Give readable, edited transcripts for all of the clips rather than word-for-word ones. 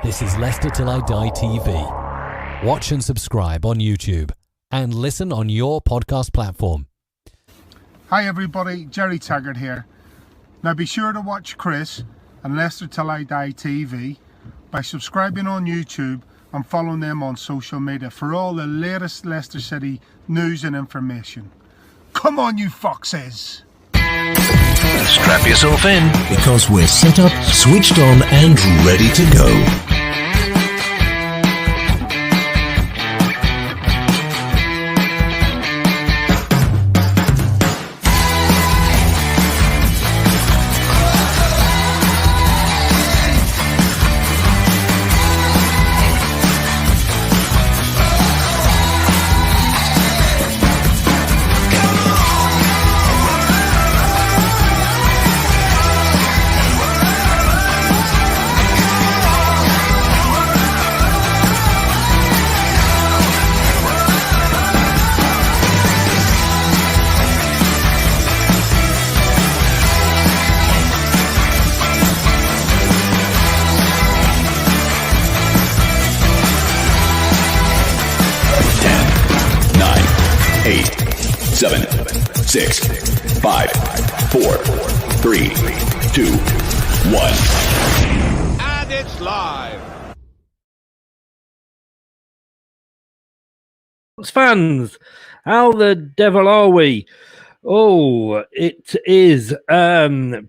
This is Leicester Till I Die TV. Watch and subscribe on YouTube and listen on your podcast platform. Hi everybody, Jerry Taggart here. Now be sure to watch Chris and Leicester Till I Die TV by subscribing on YouTube and following them on social media for all the latest Leicester City news and information. Come on you foxes! Strap yourself in because we're set up, switched on and ready to go. Seven, 6, 5, 4, 3, 2, 1. And it's live. Fans, how the devil are we? Oh, it is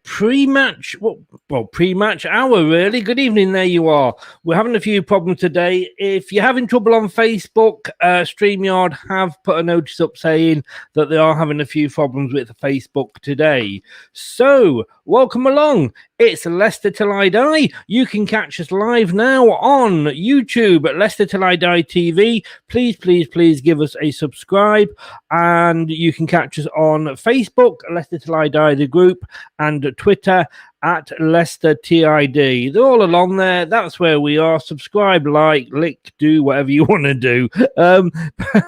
pre-match. Well, pre-match hour, really. Good evening, there you are. We're having a few problems today. If you're having trouble on Facebook, StreamYard have put a notice up saying that they are having a few problems with Facebook today. So, welcome along. It's Leicester Till I Die. You can catch us live now on YouTube at Leicester Till I Die TV. Please give us a subscribe. And you can catch us on Facebook, Leicester Till I Die, the group, and Twitter at Leicester TID. They're all along there. That's where we are. Subscribe, like, lick, do whatever you want to do.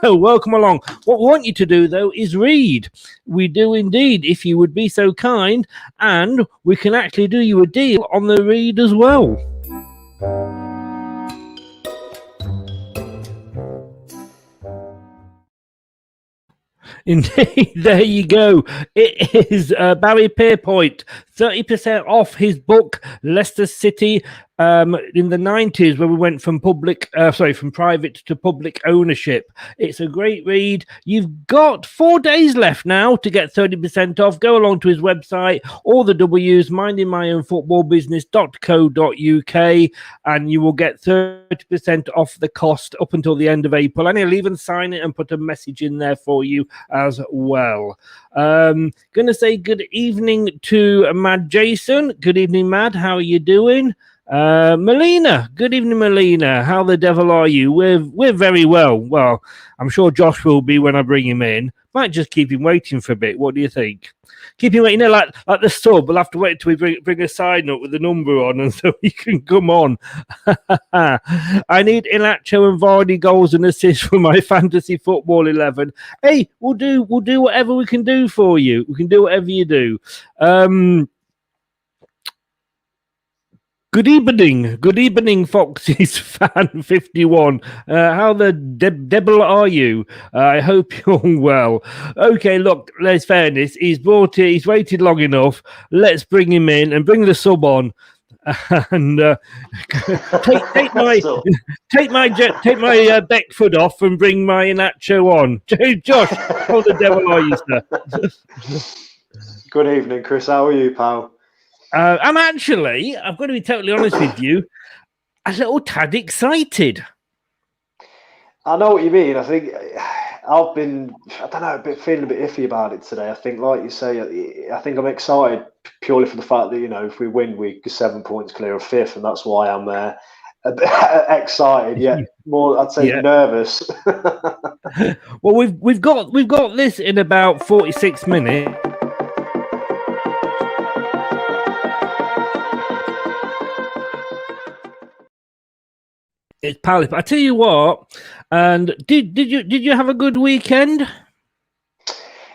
Welcome along. What we want you to do, though, is read. We do indeed, if you would be so kind. And we can actually do you a deal on the read as well. Indeed, there you go. It is Barry Pierpoint, 30% off his book, Leicester City, in the 90s, where we went from from private to public ownership. It's a great read. You've got 4 days left now to get 30% off. Go along to his website, all the W's, mindingmyownfootballbusiness.co.uk, and you will get 30% off the cost up until the end of April. And he'll even sign it and put a message in there for you as well. Going to say good evening to Mad Jason. Good evening, Mad. How are you doing? Melina, good evening, Melina. How the devil are you? We're very well. Well, I'm sure Josh will be when I bring him in. Might just keep him waiting for a bit. What do you think? Keep him waiting, like the sub. We'll have to wait till we bring a sign up with the number on, and so he can come on. I need Inacho and Vardy goals and assists for my fantasy football 11. Hey, we'll do whatever we can do for you. We can do whatever you do. Good evening, Foxy's fan 51. How the devil are you? I hope you're well. Okay, look, let's fairness. He's waited long enough. Let's bring him in and bring the sub on. And take my Beckford off and bring my Inacho on. Josh, how the devil are you, sir? Good evening, Chris. How are you, pal? I'm got to be totally honest with you, a little tad excited. I know what you mean. I think I've been, feeling a bit iffy about it today. I think, like you say, I think I'm excited purely for the fact that, if we win, we're 7 points clear of fifth, and that's why I'm a bit excited, yet more, I'd say, nervous. Well, we've got this in about 46 minutes. It's Palace. I tell you what, and did you have a good weekend?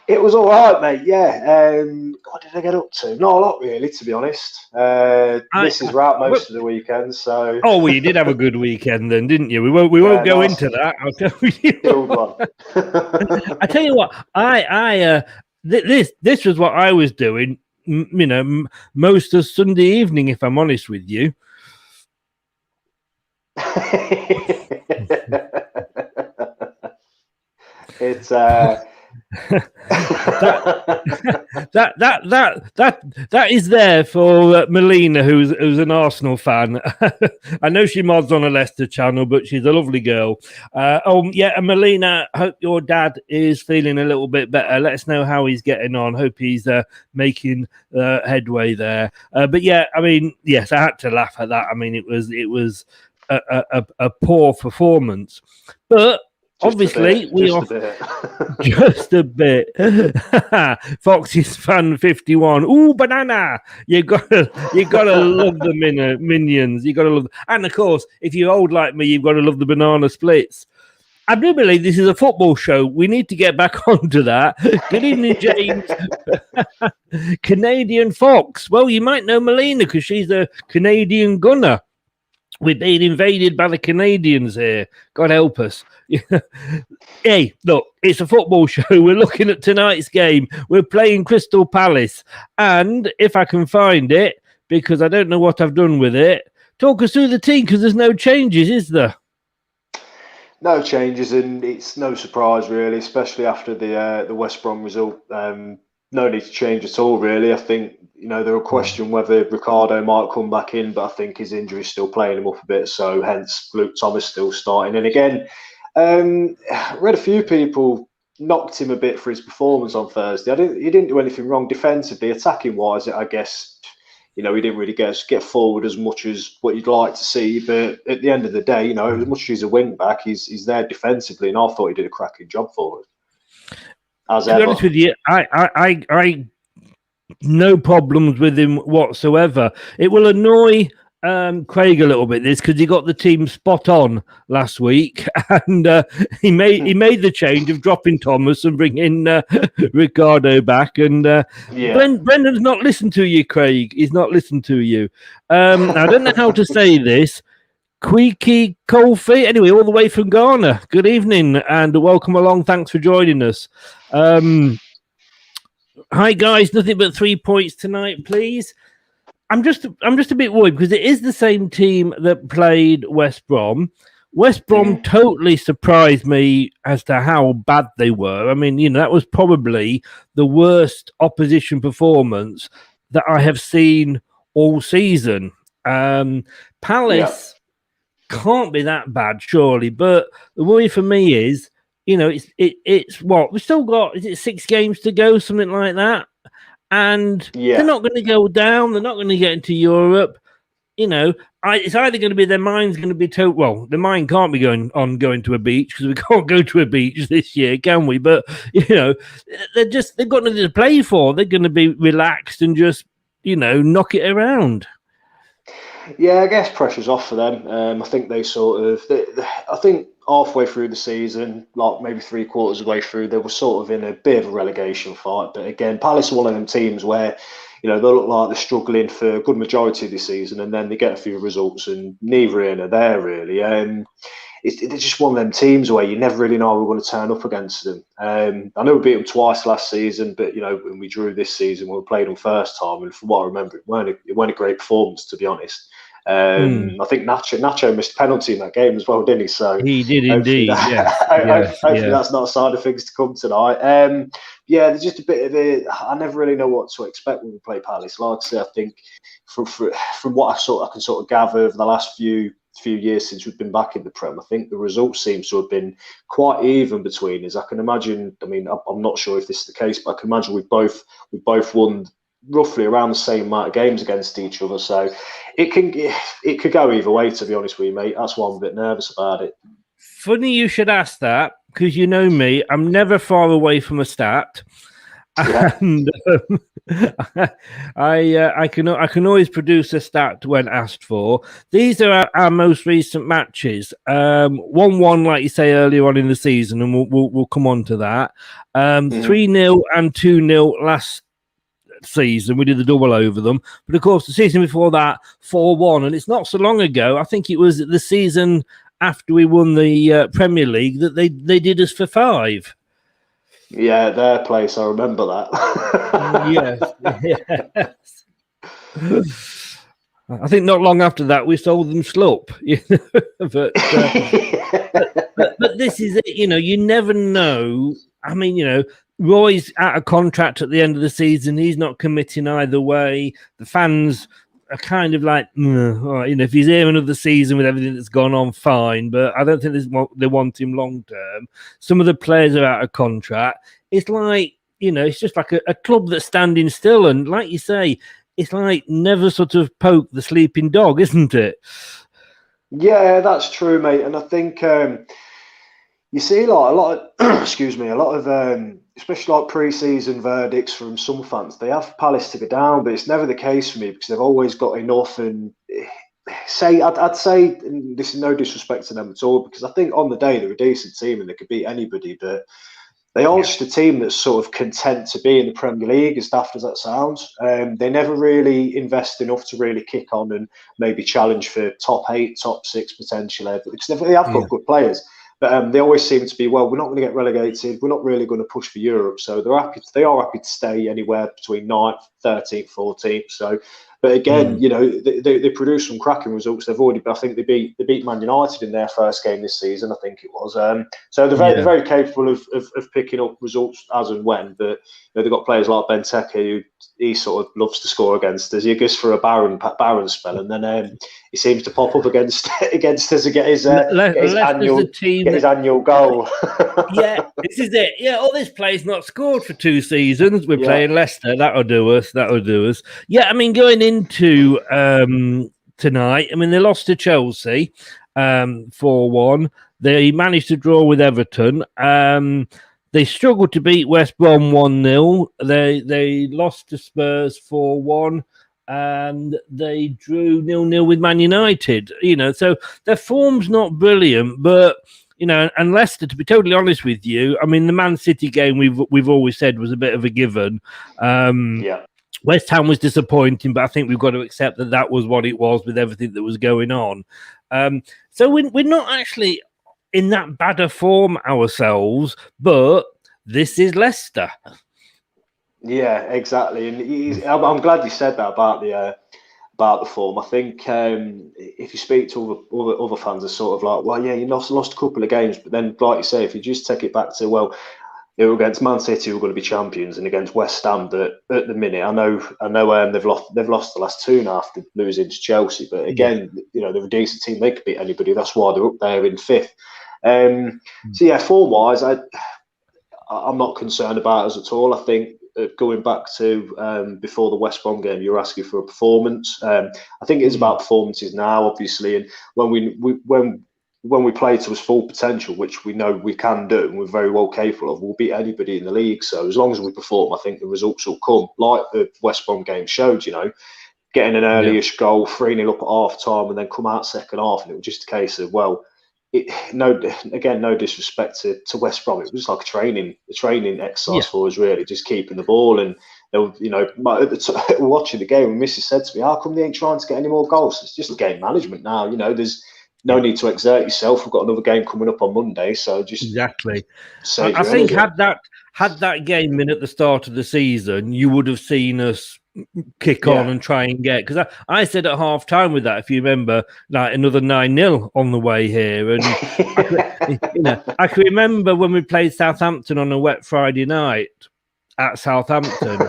It was all right, mate. Yeah. What did I get up to? Not a lot, really, to be honest. Missus were out most of the weekend, so. Oh, well, you did have a good weekend then, didn't you? We won't go nice. into that. I'll tell you. Killed one. I tell you what, this was what I was doing. Most of Sunday evening, if I'm honest with you. It's that is there for Melina, who's an Arsenal fan. I know she mods on a Leicester channel, but she's a lovely girl. And Melina, hope your dad is feeling a little bit better. Let us know how he's getting on. Hope he's making headway there. But yeah, I mean, yes, I had to laugh at that. I mean, it was a poor performance, but. Obviously, we are just a bit. Foxy's fan 51. Ooh, banana! You gotta love the minions. You gotta love, and of course, if you're old like me, you've got to love the banana splits. I do believe this is a football show. We need to get back onto that. Good evening, James. Canadian Fox. Well, you might know Melina because she's a Canadian gunner. We're being invaded by the Canadians here. God help us. Hey, look, it's a football show. We're looking at tonight's game. We're playing Crystal Palace. And if I can find it, because I don't know what I've done with it, talk us through the team because there's no changes, is there? No changes, and it's no surprise, really, especially after the West Brom result. No need to change at all, really. I think, there will question whether Ricardo might come back in, but I think his injury is still playing him up a bit, so hence Luke Thomas still starting. And again, I read a few people knocked him a bit for his performance on Thursday. He didn't do anything wrong defensively. Attacking-wise, I guess, he didn't really get forward as much as what you'd like to see. But at the end of the day, as much as he's a wing-back, he's there defensively, and I thought he did a cracking job for us. To be honest with you, I no problems with him whatsoever. It will annoy Craig a little bit because he got the team spot on last week, and he made the change of dropping Thomas and bringing Ricardo back. And Brendan's not listened to you, Craig. He's not listened to you. I don't know how to say this. Queeky Kofi. Anyway, all the way from Ghana. Good evening and welcome along. Thanks for joining us. Hi guys, nothing but 3 points tonight, please. I'm just a bit worried because it is the same team that played West Brom. West Brom totally surprised me as to how bad they were. I mean, that was probably the worst opposition performance that I have seen all season. Palace can't be that bad, surely. But the worry for me is, it's what we've still got. Is it 6 games to go, something like that? And they're not going to go down. They're not going to get into Europe. It's either going to be their mind's going to be well, the mind can't be going to a beach because we can't go to a beach this year, can we? But they've got nothing to play for. They're going to be relaxed and just knock it around. Yeah, I guess pressure's off for them. I think they I think halfway through the season, like maybe 3/4 of the way through, they were sort of in a bit of a relegation fight. But again, Palace are one of them teams where, they look like they're struggling for a good majority of the season, and then they get a few results, and neither here nor there really. They're just one of them teams where you never really know how we're going to turn up against them. I know we beat them twice last season, but when we drew this season, when we played them first time, and from what I remember, it weren't a great performance, to be honest. I think Nacho missed a penalty in that game as well, didn't he? So he did indeed. Hopefully that's not a sign of things to come tonight. There's just a bit of I never really know what to expect when we play Palace. Like I say, I think from what I can sort of gather over the last few years since we've been back in the Prem, I think the results seem to have been quite even between us. I can imagine. I mean, I'm not sure if this is the case, but I can imagine we've both won roughly around the same amount of games against each other, so it could go either way, to be honest with you, mate. That's why I'm a bit nervous about it. Funny you should ask that, because you know me, I'm never far away from a stat, Yeah. And I can always produce a stat when asked for. These are our most recent matches. 1-1, like you say earlier on in the season, and we'll come on to that. 3-0 and 2-0 last season. We did the double over them, but of course the season before that 4-1, and it's not so long ago. I think it was the season after we won the Premier League that they did us for 5. Yeah, their place. I remember that. Yes. I think not long after that we sold them Slup. But this is it. You never know. I mean, Roy's out of contract at the end of the season. He's not committing either way. The fans are kind of like, if he's here another season with everything that's gone on, fine. But I don't think they want him long term. Some of the players are out of contract. It's like, it's just like a club that's standing still. And like you say, it's like never sort of poke the sleeping dog, isn't it? Yeah, that's true, mate. And I think you see like a lot of, excuse me, a lot of, especially like pre-season verdicts from some fans. They have Palace to go down, but it's never the case for me because they've always got enough. And I'd say, and this is no disrespect to them at all, because I think on the day they're a decent team and they could beat anybody, but they are just a team that's sort of content to be in the Premier League, as daft as that sounds. They never really invest enough to really kick on and maybe challenge for top 8, top 6 potentially, because they have got good players. But they always seem to be, well, we're not going to get relegated. We're not really going to push for Europe. So they are happy to stay anywhere between 9th, 13th, 14th. So, but again, they produce some cracking results. They've already, I think they beat Man United in their first game this season. I think it was. So they're very capable of picking up results as and when. But they've got players like Benteke, who he sort of loves to score against us. He goes for a barren spell, and then he seems to pop up against us and get his annual goal. Yeah, this is it. Yeah, this play's not scored for 2 seasons. We're playing Leicester. That'll do us. Yeah, I mean, going into tonight, I mean, they lost to Chelsea 4-1. They managed to draw with Everton. They struggled to beat West Brom 1-0. They lost to Spurs 4-1. And they drew 0-0 with Man United. So their form's not brilliant, but and Leicester, to be totally honest with you, I mean, the Man City game we've always said was a bit of a given. West Ham was disappointing, but I think we've got to accept that was what it was with everything that was going on. So we're not actually in that bad a form ourselves, but this is Leicester. Yeah, exactly. And I'm glad you said that about the form. I think if you speak to other fans, are sort of like, well, yeah, you lost a couple of games, but then, like you say, if you just take it back to, well, they were against Man City, who were going to be champions, and against West Ham, that at the minute, I know, they've lost the last 2 now after losing to Chelsea. But again, they're a decent team; they could beat anybody. That's why they're up there in 5th. So yeah, form-wise, I'm not concerned about us at all. I think going back to before the West Brom game, you were asking for a performance. I think it's about performances now, obviously, and when we play to his full potential, which we know we can do and we're very well capable of, we'll beat anybody in the league. So as long as we perform, I think the results will come. Like the West Brom game showed, getting an early-ish goal, 3-0 up at half-time, and then come out second half, and it was just a case of, well, no disrespect to West Brom, it was like a training exercise for us, really, just keeping the ball. And watching the game, Mrs. said to me, "How come they ain't trying to get any more goals?" It's just game management now. There's no need to exert yourself. We've got another game coming up on Monday, so just exactly. I think had that game been at the start of the season, you would have seen us kick on and try and get, because I said at half time with that, if you remember, like another 9-0 on the way here. And I can remember when we played Southampton on a wet Friday night at Southampton.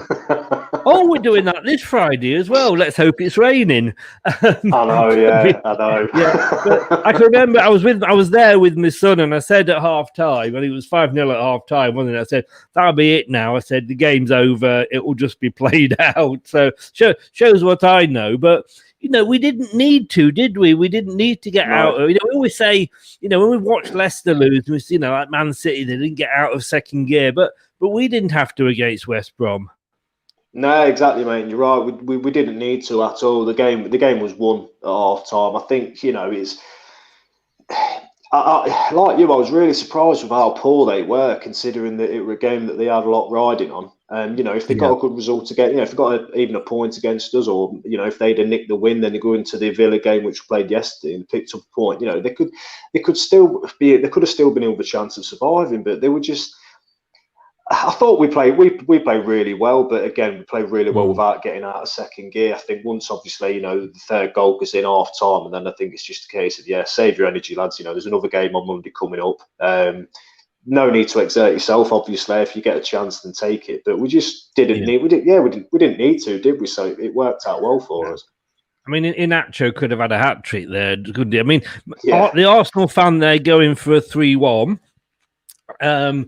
We're doing that this Friday as well. Let's hope it's raining. I know. Yeah, but I can remember I was there with my son, and I said at half time, and it was 5-0 at half time, wasn't it? I said, that'll be it now. I said, the game's over. It will just be played out. So shows what I know. But we didn't need to, did we? We didn't need to get out of. We always say, when we watched Leicester lose, we see, like Man City, they didn't get out of second gear, but we didn't have to against West Brom. No, exactly, mate. You're right. We didn't need to at all. The game was won at half time. I think it's. Like you, I was really surprised with how poor they were, considering that it was a game that they had a lot riding on. And if they got a good result again, if they got even a point against us, or if they'd have nicked the win, then they go into the Villa game which we played yesterday and picked up a point. They could still have still been able the chance of surviving, but they were just. I thought we played really well, but again, we played really well without getting out of second gear. I think once, obviously, the third goal goes in half time, and then I think it's just a case of save your energy, lads. There's another game on Monday coming up. No need to exert yourself, obviously. If you get a chance, then take it. But we just didn't need. We didn't need to, did we? So it worked out well for us. I mean, Inacho could have had a hat trick there, couldn't he? I mean, the Arsenal fan there going for a 3-1. Are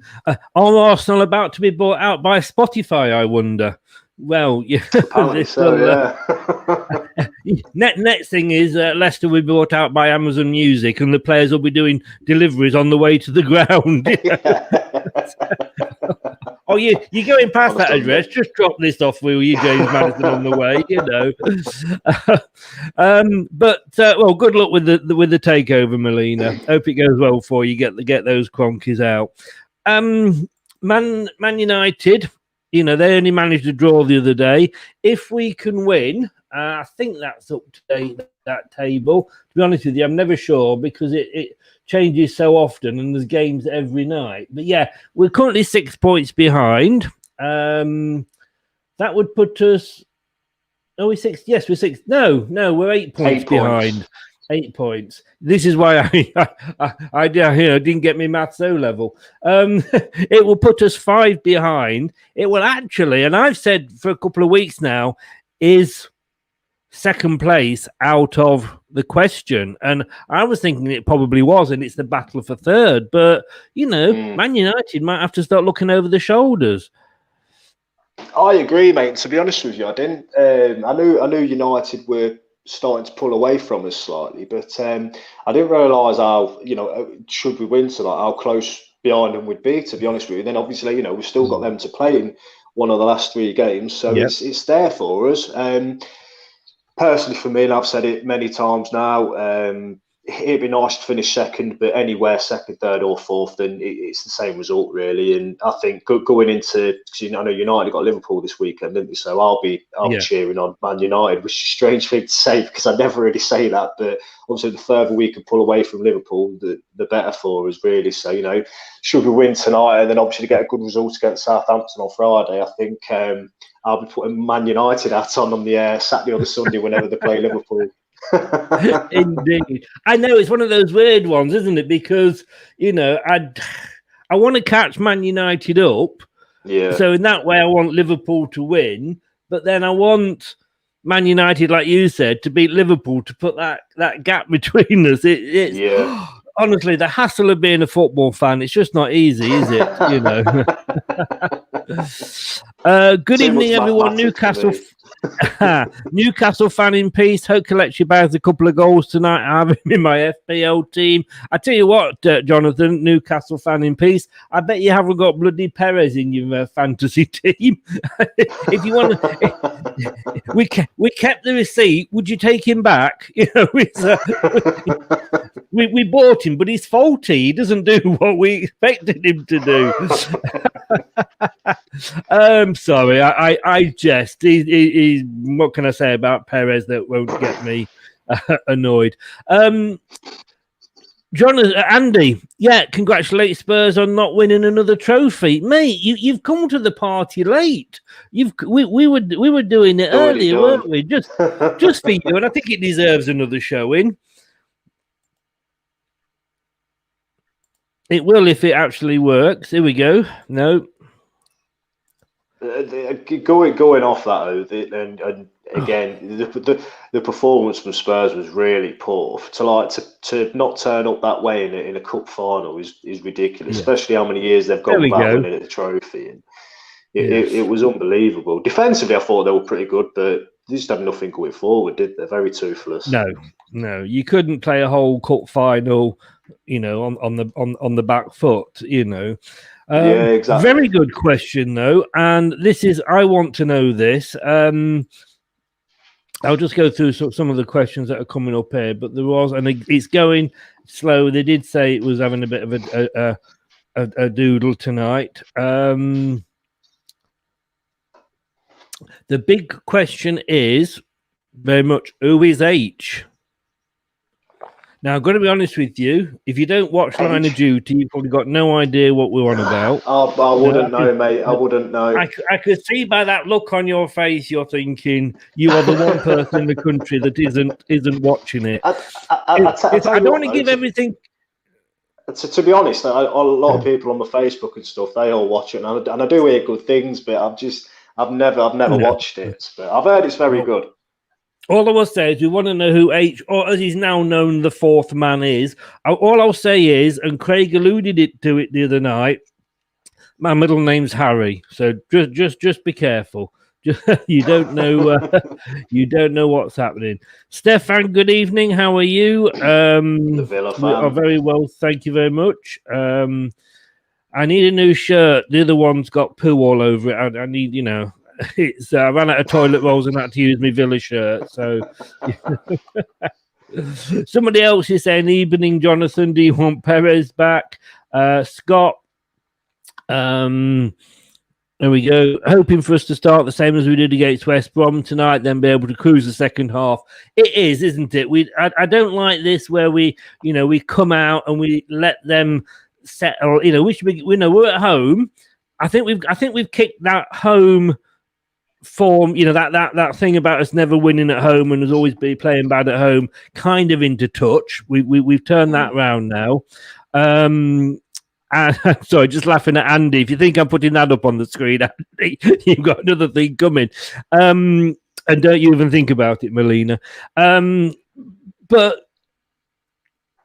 Arsenal about to be bought out by Spotify, I wonder? Well, next thing is Leicester will be bought out by Amazon Music, and the players will be doing deliveries on the way to the ground. Oh, you're going past that address. Just drop this off, will you, James Madison, on the way? Well, good luck with the takeover, Melina. Hope it goes well for you. Get those cronkies out. Man United. They only managed to draw the other day. If we can win, I think that's up to date, that table. To be honest with you, I'm never sure because it changes so often and there's games every night. But we're currently 6 points behind. That would put us. Are we 6? Yes, we're 6. No, we're 8 points behind. 8 points. This is why I didn't get me maths O level. It will put us 5 behind. It will actually, and I've said for a couple of weeks now, is second place out of the question. And I was thinking it probably was, and it's the battle for third. But, Man United might have to start looking over the shoulders. I agree, mate. To be honest with you, I didn't. I knew United were starting to pull away from us slightly, but I didn't realise how, should we win tonight, how close behind them we'd be, to be honest with you. Then obviously, we've still got them to play in one of the last 3 games, so it's there for us. Personally, for me, and I've said it many times now, it'd be nice to finish second, but anywhere second, third, or fourth, then it's the same result, really. And I think going into, because I know United got Liverpool this weekend, didn't they? So I'll be cheering on Man United, which is a strange thing to say because I never really say that. But obviously, the further we can pull away from Liverpool, the better for us, really. So should we win tonight and then obviously get a good result against Southampton on Friday, I think I'll be putting Man United hat on the Saturday or the Sunday whenever they play Liverpool. Indeed. I know it's one of those weird ones, isn't it? Because I want to catch Man United up. Yeah. So in that way, I want Liverpool to win, but then I want Man United, like you said, to beat Liverpool to put that gap between us. It's honestly the hassle of being a football fan. It's just not easy, is it? Good evening, everyone. Newcastle fan in peace. Hope Kelechi bags a couple of goals tonight. I have him in my FPL team. I tell you what, Jonathan, Newcastle fan in peace. I bet you haven't got bloody Perez in your fantasy team. If you want, we kept the receipt. Would you take him back? We bought him, but he's faulty. He doesn't do what we expected him to do. Sorry, I jest. What can I say about Perez that won't get me annoyed? Andy, congratulate Spurs on not winning another trophy, mate. You've come to the party late. We were doing it earlier, weren't we? Just for you, and I think it deserves another showing. It will if it actually works. Here we go. No. Going off that, and again, the performance from Spurs was really poor. To not turn up that way in a cup final is ridiculous, especially how many years they've gone without winning a trophy. And it was unbelievable. Defensively, I thought they were pretty good, but just had nothing going forward, did they? Very toothless. No, you couldn't play a whole cup final, on the back foot, Yeah, exactly. Very good question though, and I want to know this. I'll just go through some of the questions that are coming up here, but there was, and it's going slow. They did say it was having a bit of a doodle tonight. The big question is very much, who is H? Now, I've got to be honest with you. If you don't watch Line of Duty, you've probably got no idea what we're on about. I wouldn't know, mate. I wouldn't know. I could see by that look on your face, you're thinking you are the one person in the country that isn't watching it. I don't want to give everything. To be honest, a lot of people on my Facebook and stuff, they all watch it, and I do hear good things, but I've never watched it. But I've heard it's very good. All I will say is we want to know who H, or as he's now known, the fourth man is. All I'll say is, and Craig alluded to it the other night, my middle name's Harry, so just be careful. You don't know what's happening. Stefan, good evening. How are you? The Villa fan. We are very well, thank you very much. I need a new shirt. The other one's got poo all over it. I need, it's I ran out of toilet rolls and had to use my Villa shirt. So somebody else is saying, evening, Jonathan. Do you want Perez back? Scott. There we go. Hoping for us to start the same as we did against West Brom tonight, then be able to cruise the second half. It is, isn't it? I don't like this where we come out and we let them settle. We know we're at home. I think we've kicked that home form, that thing about us never winning at home and us always be playing bad at home, kind of into touch. We've turned that round now. Sorry, just laughing at Andy. If you think I'm putting that up on the screen, Andy, you've got another thing coming. And don't you even think about it, Melina. But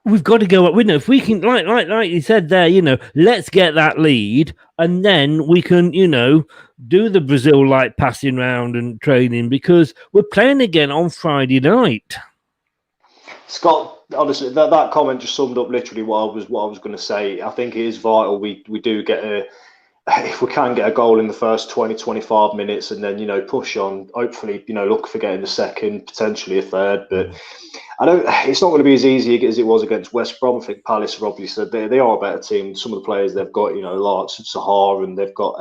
we've got to go up. If we can, like you said there, let's get that lead, and then we can, do the Brazil-like passing round and training, because we're playing again on Friday night. Scott, honestly, that comment just summed up literally what I was going to say. I think it is vital we do get if we can get a goal in the first 20-25 minutes, and then push on, hopefully look for getting the second, potentially a third. But it's not going to be as easy as it was against West Brom. I think Palace are obviously they are a better team. Some of the players they've got, like Sahar, and they've got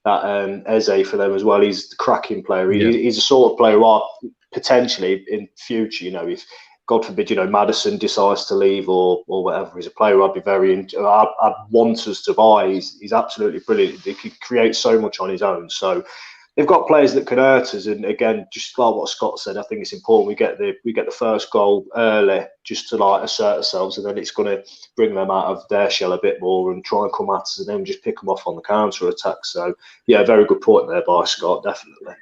that Eze for them as well. He's the cracking player. He's a sort of player who are potentially in future, if God forbid, Maddison decides to leave or whatever, he's a player I'd be I'd want us to buy. He's absolutely brilliant. He could create so much on his own. So they've got players that can hurt us. And again, just like what Scott said, I think it's important we get the first goal early, just to assert ourselves, and then it's going to bring them out of their shell a bit more and try and come at us, and then just pick them off on the counter attack. So yeah, very good point there by Scott, definitely.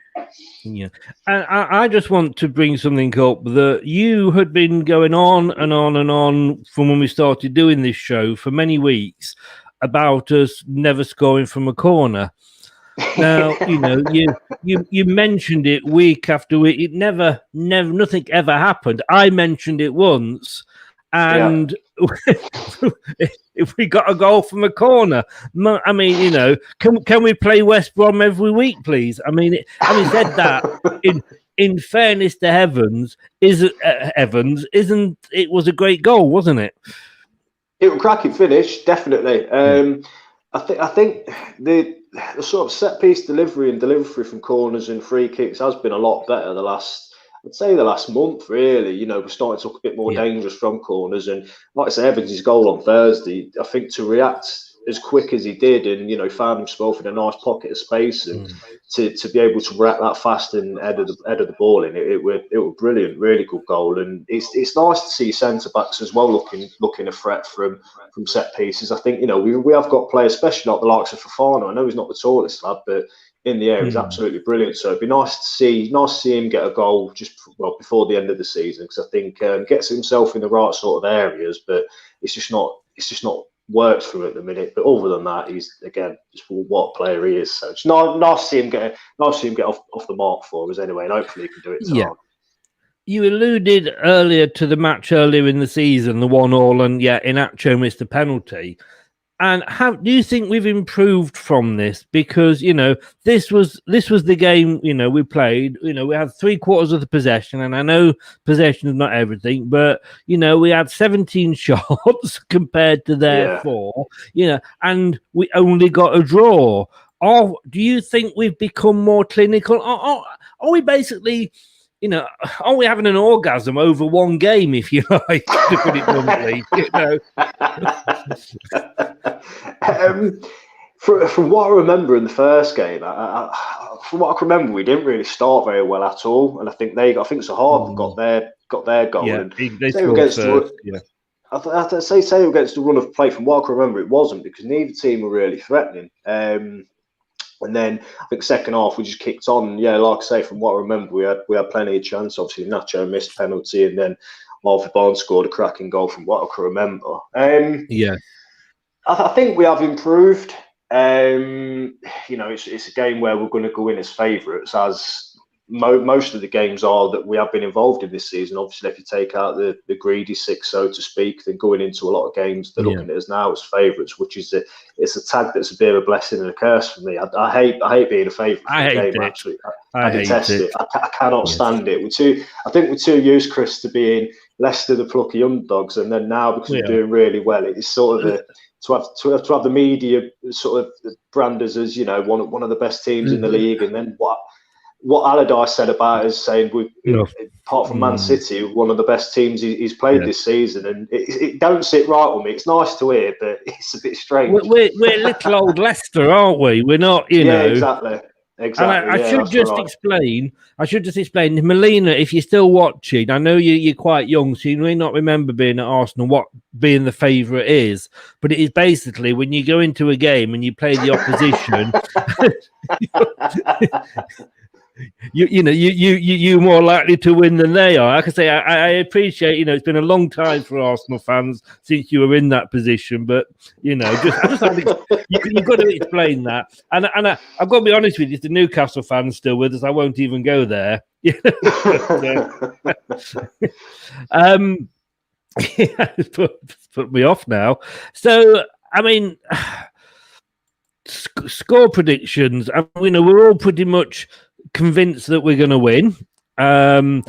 Yeah, and I just want to bring something up that you had been going on and on and on from when we started doing this show for many weeks about us never scoring from a corner. Now, you mentioned it week after week. It never, nothing ever happened. I mentioned it once, and if we got a goal from a corner, I mean, can we play West Brom every week, please? I mean, having said that, in fairness to Evans, it was a great goal, wasn't it? It was a cracking finish, definitely. I think the sort of set piece delivery and delivery from corners and free kicks has been a lot better the last month, really. We're starting to look a bit more dangerous from corners. And like I say, Evans' goal on Thursday, I think to react as quick as he did and, found himself in a nice pocket of space and to be able to react that fast and head of the ball in, it was brilliant, really good goal. And it's nice to see centre-backs as well looking a threat from set pieces. I think, we have got players, especially like the likes of Fofana. I know he's not the tallest lad, but in the air, he's absolutely brilliant. So it'd be nice to see him get a goal just before the end of the season, because I think gets himself in the right sort of areas, but it's just not works for him at the minute. But other than that, he's again just what player he is. So it's nice to see him get off the mark for us anyway, and hopefully he can do it tonight. You alluded earlier to the match earlier in the season, the 1-1, and Inacho missed the penalty. And how do you think we've improved from this? Because this was the game we played. We had 3/4 of the possession, and I know possession is not everything, but we had 17 shots compared to their 4. And we only got a draw. Do you think we've become more clinical? Are we basically? Are we having an orgasm over one game, if you like, to put it bluntly? From what I remember in the first game, from what I can remember, we didn't really start very well at all, and I think Sahar got their goal. Yeah, and they scored first. I'd say against the run of play. From what I can remember, it wasn't, because neither team were really threatening. And then I think second half we just kicked on. Yeah, like I say, from what I remember, we had plenty of chance. Obviously, Nacho missed penalty, and then Marvin Barnes scored a cracking goal. From what I can remember, I think we have improved. It's a game where we're going to go in as favourites, as most of the games are that we have been involved in this season. Obviously, if you take out the greedy 6, so to speak, then going into a lot of games, they're looking at us now as favourites, which is it's a tag that's a bit of a blessing and a curse for me. I hate being a favourite for the game. Actually, I detest it. I cannot stand it. I think we're too used, Chris, to being Leicester the plucky underdogs, and then now because we're doing really well, it's sort of to have the media sort of brand us as one of the best teams in the league, and then what Allardyce said about us, saying apart from Man City, one of the best teams he's played this season, and it don't sit right with me. It's nice to hear, but it's a bit strange. We're little old Leicester, aren't we? We're not, Yeah, exactly. And I should just explain, Melina, if you're still watching, I know you're quite young, so you may not remember being at Arsenal, what being the favourite is, but it is basically when you go into a game and you play the opposition, you're more likely to win than they are. Like I say, I appreciate, it's been a long time for Arsenal fans since you were in that position, but you've got to explain that. And I've got to be honest with you, if the Newcastle fans still with us, I won't even go there. Put me off now. So, I mean, score predictions. We're all pretty much convinced that we're going to win. Walshy,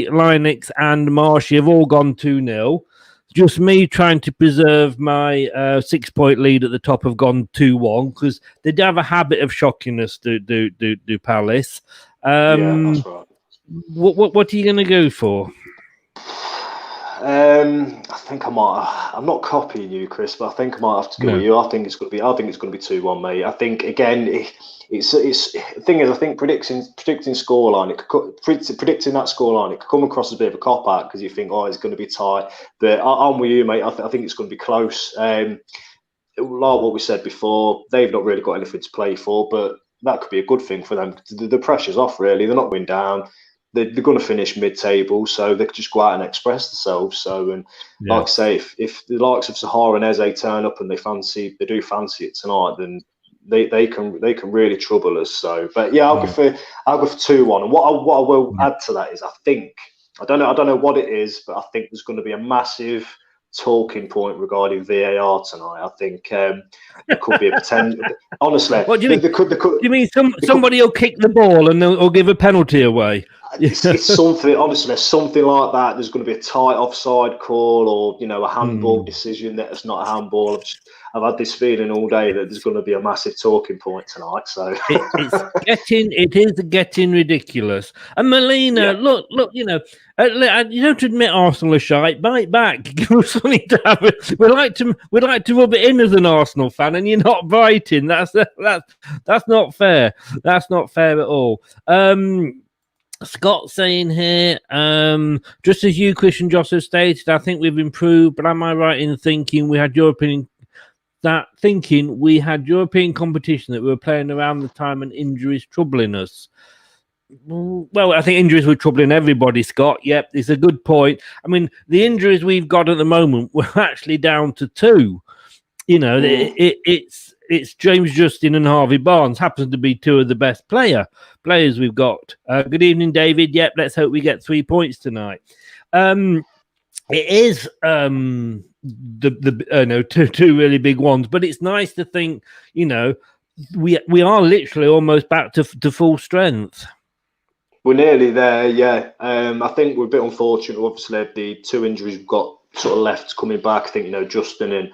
Linux, and Marshy have all gone 2-0. Just me trying to preserve my 6-point lead at the top have gone 2-1, because they do have a habit of shocking us. Do Palace? That's right. What are you going to go for? I think I might. I'm not copying you, Chris, but I think I might have to go with you. I think it's going to be 2-1, mate. I think again, it's the thing is, I think predicting scoreline, predicting that scoreline, it could come across as a bit of a cop out, because you think, it's going to be tight. But I'm with you, mate. I think it's going to be close. Like what we said before, they've not really got anything to play for, but that could be a good thing for them. The pressure's off, really. They're not going down. They're going to finish mid-table, so they could just go out and express themselves. So, and like I say, if the likes of Sahar and Eze turn up and they do fancy it tonight, then they can really trouble us. So, but yeah, I'll go for 2-1. And what I will add to that is, I don't know what it is, but I think there's going to be a massive talking point regarding VAR tonight. I think there could be a potential. Honestly, what do you mean? Do you mean somebody will kick the ball and they'll give a penalty away? It's something, honestly, something like that. There's going to be a tight offside call, or a handball decision that's not a handball. I've had this feeling all day that there's going to be a massive talking point tonight. So it is getting ridiculous. And Melina, look, you don't admit Arsenal are shite. Bite back. Give us something to have. We'd like to rub it in as an Arsenal fan, and you're not biting. That's not fair. That's not fair at all. Scott saying here, just as you, Chris and Josh have stated, I think we've improved, but am I right in thinking we had European competition that we were playing around the time and injuries troubling us? Well, I think injuries were troubling everybody, Scott. Yep, it's a good point. I mean, the injuries we've got at the moment were actually down to 2. You know, it's James Justin and Harvey Barnes. Happens to be 2 of the best players we've got. Good evening, David. Yep, let's hope we get 3 points tonight. It is two really big ones, but it's nice to think, you know, we are literally almost back to full strength. We're nearly there, yeah. I think we're a bit unfortunate. Obviously, the 2 injuries we've got sort of left coming back. I think, you know, Justin and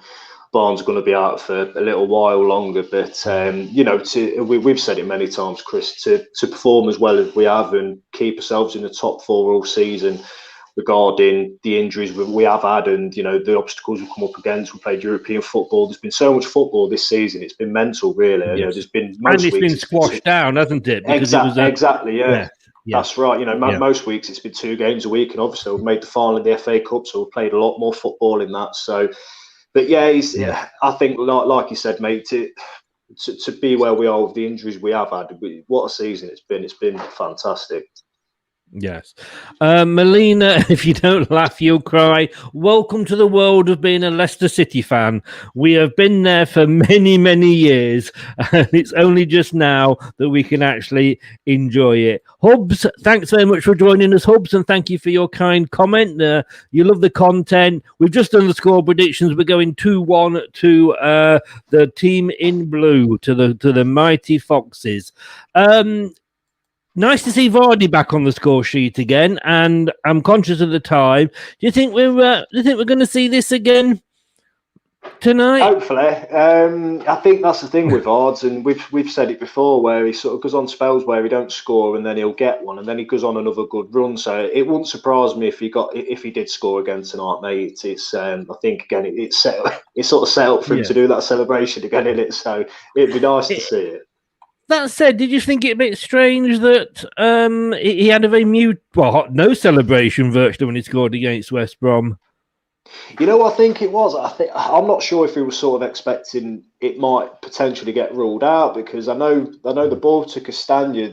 Barnes are going to be out for a little while longer. But, you know, we've said it many times, Chris, to perform as well as we have and keep ourselves in the top 4 all season regarding the injuries we have had and, you know, the obstacles we've come up against. We played European football. There's been so much football this season. It's been mental, really. Yes. You know, there's been and it's been squashed down, hasn't it? Because exactly, yeah. Yeah. That's right. You know, most weeks it's been 2 games a week, and obviously we've made the final of the FA Cup, so we've played a lot more football in that. So, but I think, like you said, mate, to be where we are with the injuries we have had, what a season it's been. It's been fantastic. Yes. Melina, if you don't laugh, you'll cry. Welcome to the world of being a Leicester City fan. We have been there for many, many years, and it's only just now that we can actually enjoy it. Hubs, thanks very much for joining us, Hubs, and thank you for your kind comment. You love the content. We've just done the score predictions. We're going 2-1 to the team in blue, to the mighty Foxes. Nice to see Vardy back on the score sheet again, and I'm conscious of the time. Do you think we're going to see this again tonight? Hopefully. I think that's the thing with Vards, and we've said it before, where he sort of goes on spells where he don't score, and then he'll get one, and then he goes on another good run. So it wouldn't surprise me if he did score again tonight, mate. It's I think again it's sort of set up for him to do that celebration again, in it. So it'd be nice to see it. That said, did you think it a bit strange that he had a very no celebration virtually when he scored against West Brom? You know, I think it was. I'm not sure if he was sort of expecting it might potentially get ruled out, because I know the ball to Castagna.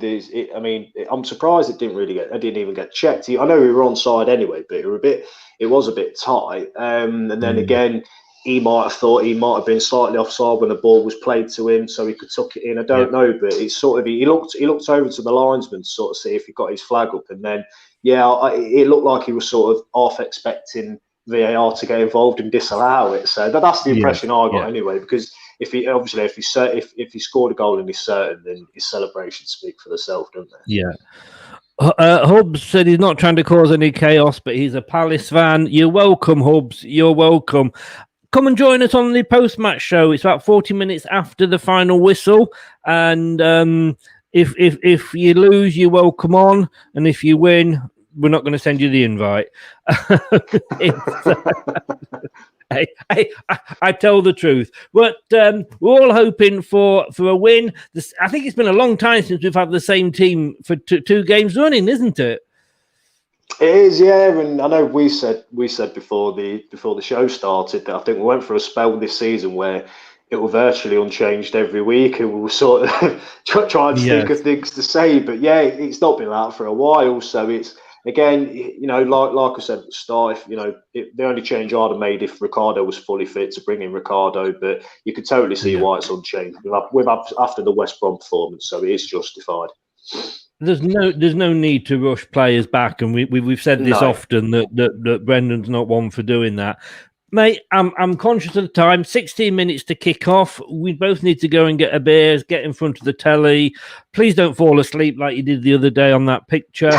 I'm surprised it didn't even get checked. I know we were onside anyway, but it was a bit tight. And then again, he might have thought he might have been slightly offside when the ball was played to him, so he could tuck it in. I don't know, but it's sort of he looked over to the linesman to sort of see if he got his flag up, and then it looked like he was sort of half expecting VAR to get involved and disallow it. So that's the impression I got anyway. Because if he scored a goal and he's certain, then his celebrations speak for themselves, don't they? Yeah. Hubs said he's not trying to cause any chaos, but he's a Palace fan. You're welcome, Hubs. You're welcome. Come and join us on the post-match show. It's about 40 minutes after the final whistle, and if you lose, you're welcome on, and if you win, we're not going to send you the invite. I tell the truth, but we're all hoping for a win. I think it's been a long time since we've had the same team for two games running, isn't it? It is, yeah, and I know we said before the show started that I think we went for a spell this season where it was virtually unchanged every week, and we were sort of trying to think of things to say. But yeah, it's not been that for a while, so it's again, you know, like I said at the start, the only change I'd have made if Ricardo was fully fit to bring in Ricardo, but you could totally see why it's unchanged. We've after the West Brom performance, so it is justified. There's no need to rush players back, and we've said this often that Brendan's not one for doing that. Mate, I'm conscious of the time. 16 minutes to kick off. We both need to go and get a beer, get in front of the telly. Please don't fall asleep like you did the other day on that picture.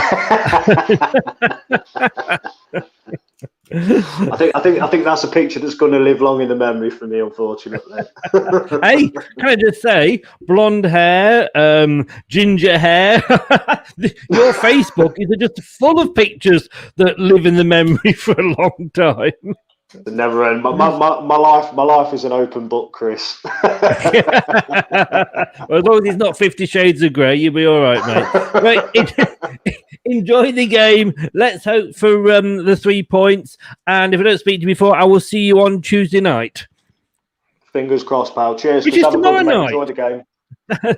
I think that's a picture that's going to live long in the memory for me, unfortunately. Hey, can I just say, blonde hair, ginger hair. Your Facebook is just full of pictures that live in the memory for a long time. Never end. My life is an open book, Chris. Well, as long as it's not 50 Shades of Grey, you'll be all right, mate. Right, enjoy the game. Let's hope for the 3 points. And if I don't speak to you before, I will see you on Tuesday night. Fingers crossed, pal. Cheers. Which is tomorrow night. Enjoy the game.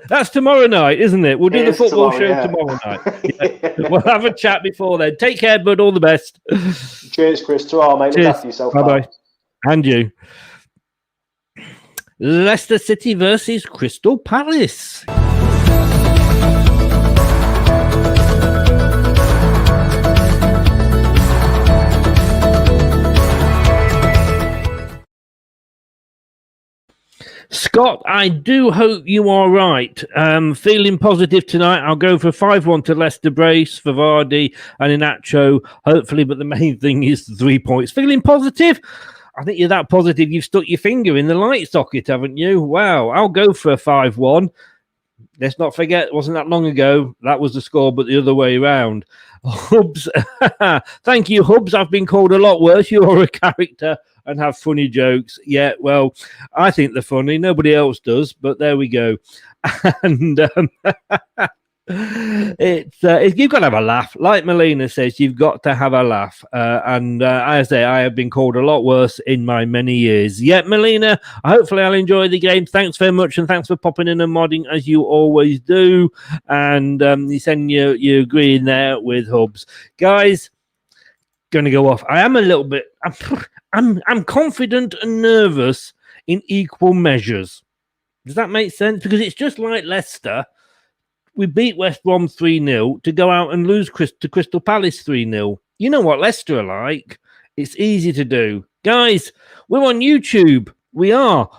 That's tomorrow night, isn't it? We'll do the football show tomorrow night. Yeah. We'll have a chat before then. Take care, bud. All the best. Cheers, Chris. Ta-ra, mate. Cheers. Look after yourself. Bye-bye. And you. Leicester City versus Crystal Palace. Scott, I do hope you are right. Feeling positive tonight. I'll go for 5-1 to Leicester, brace for Vardy and Inacho, hopefully, but the main thing is the 3 points. Feeling positive? I think you're that positive you've stuck your finger in the light socket, haven't you? Wow, I'll go for a 5-1. Let's not forget, it wasn't that long ago. That was the score, but the other way around. Hubs, thank you, Hubs. I've been called a lot worse. You're a character and have funny jokes. Yeah, well, I think they're funny. Nobody else does, but there we go. And you've got to have a laugh. Like Melina says, you've got to have a laugh. And I say, I have been called a lot worse in my many years. Yeah, Melina, hopefully I'll enjoy the game. Thanks very much, and thanks for popping in and modding as you always do. And you send you agreeing there with Hubs. Guys, going to go off. I am a little bit... I'm confident and nervous in equal measures. Does that make sense? Because it's just like Leicester. We beat West Brom 3-0 to go out and lose to Crystal Palace 3-0. You know what Leicester are like. It's easy to do. Guys, we're on YouTube. We are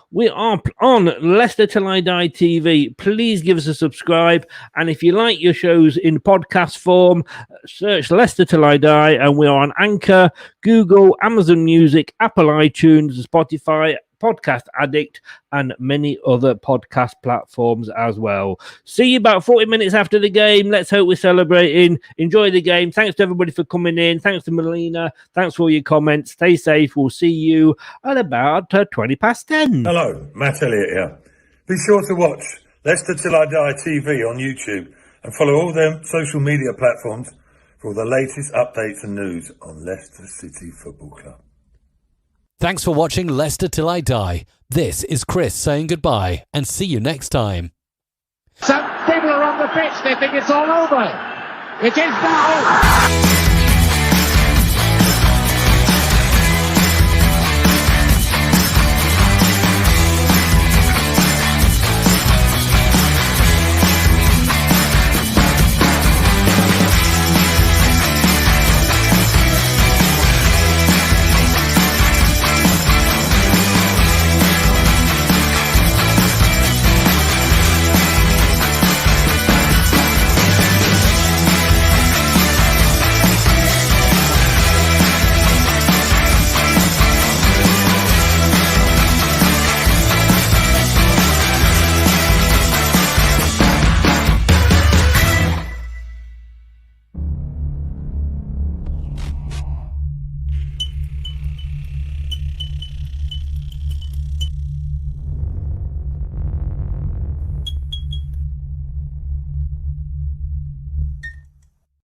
on Leicester Till I Die TV. Please give us a subscribe. And if you like your shows in podcast form, search Leicester Till I Die. And we're on Anchor, Google, Amazon Music, Apple iTunes, Spotify, Podcast Addict, and many other podcast platforms as well. See you about 40 minutes after the game. Let's hope we're celebrating. Enjoy the game. Thanks to everybody for coming in. Thanks to Melina. Thanks for all your comments. Stay safe. We'll see you at about 10:20. Hello, Matt Elliott here. Be sure to watch Leicester Till I Die TV on YouTube and follow all their social media platforms for all the latest updates and news on Leicester City Football Club. Thanks for watching Leicester Till I Die. This is Chris saying goodbye and see you next time. Some people are on the pitch, they think it's all over. It is now.